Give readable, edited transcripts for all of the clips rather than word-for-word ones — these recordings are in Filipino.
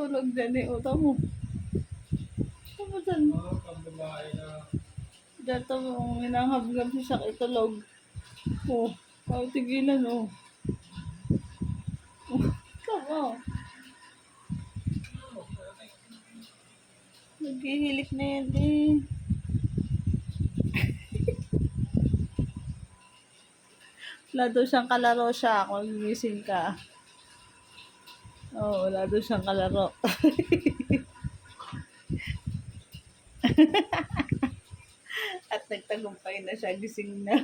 Tulog dyan eh. O, tamo. Tamo dyan. Pambabae na. Dito mo, hinahagab siya sa itulog. O, tigilan o. Tamo. Naghihilik na yan eh. Wala daw siyang kalaro siya kung gigising ka. Oo, wala daw siyang kalaro. At nagtagumpay na siya, gising na.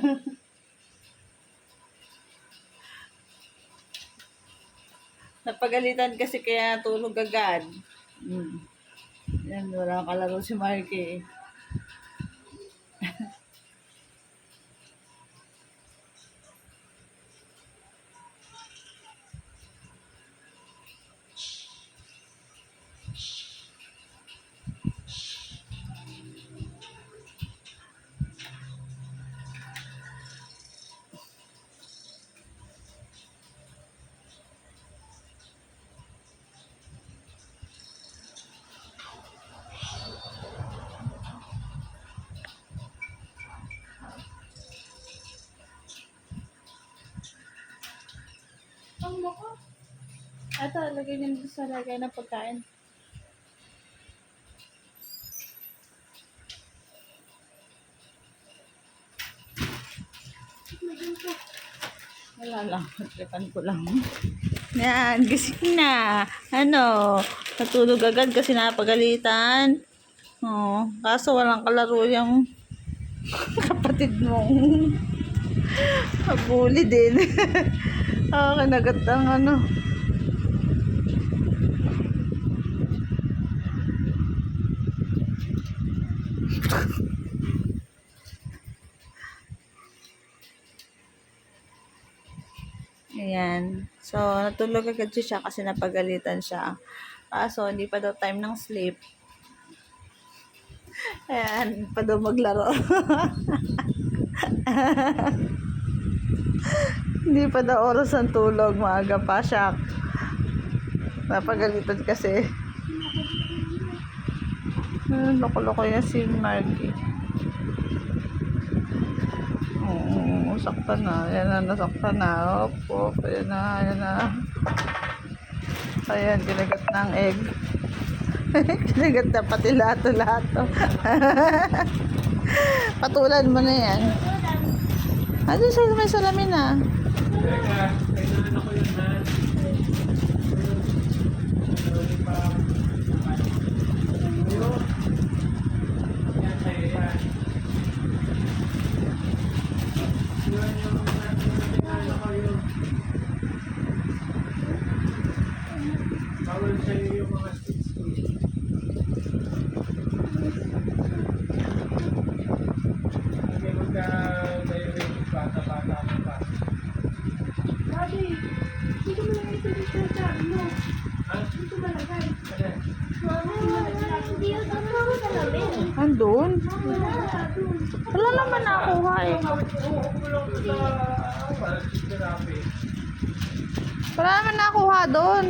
Napagalitan kasi kaya tulog agad. Yan, wala kalaro si Marky. Ang mako. Ito, lagay niyo sa lagay ng pagkain. Wala lang, tripan ko lang. Yan, gising na. Ano, natulog agad kasi napagalitan. Oh, kaso walang kalaro yung kapatid mong bully din. Kinagat ang ano. Ayan. So, natulog agad siya kasi napagalitan siya. Kaso, hindi pa daw time ng sleep. Ayan, pa daw maglaro. Hindi pa daw oras ang tulog. Maaga pa siya. Napagalitan kasi. Loko-loko yan si Marky. Oo, saktan na. Ayan na, nasaktan na. Opo, ayan na, ayan na. Ayan, kinagat na ang egg. Kinagat na pati lato-lato. Patulan mo na yan. Ano sa may salamin na? Teka, kailangan ako yun na. Yan sa'yo yan. Yan yung kailangan ako yun. Bawal sa'yo yung mga sticks ko. Hindi magka-diary, bata-bata mo pa. Daddy, dito mo lang ito dito sa ano? Dito malagay. Hindi yun ang mga salamin. Andun? Wala, dun. Wala naman nakuha eh. Kulong sa therapy. Wala naman nakuha doon.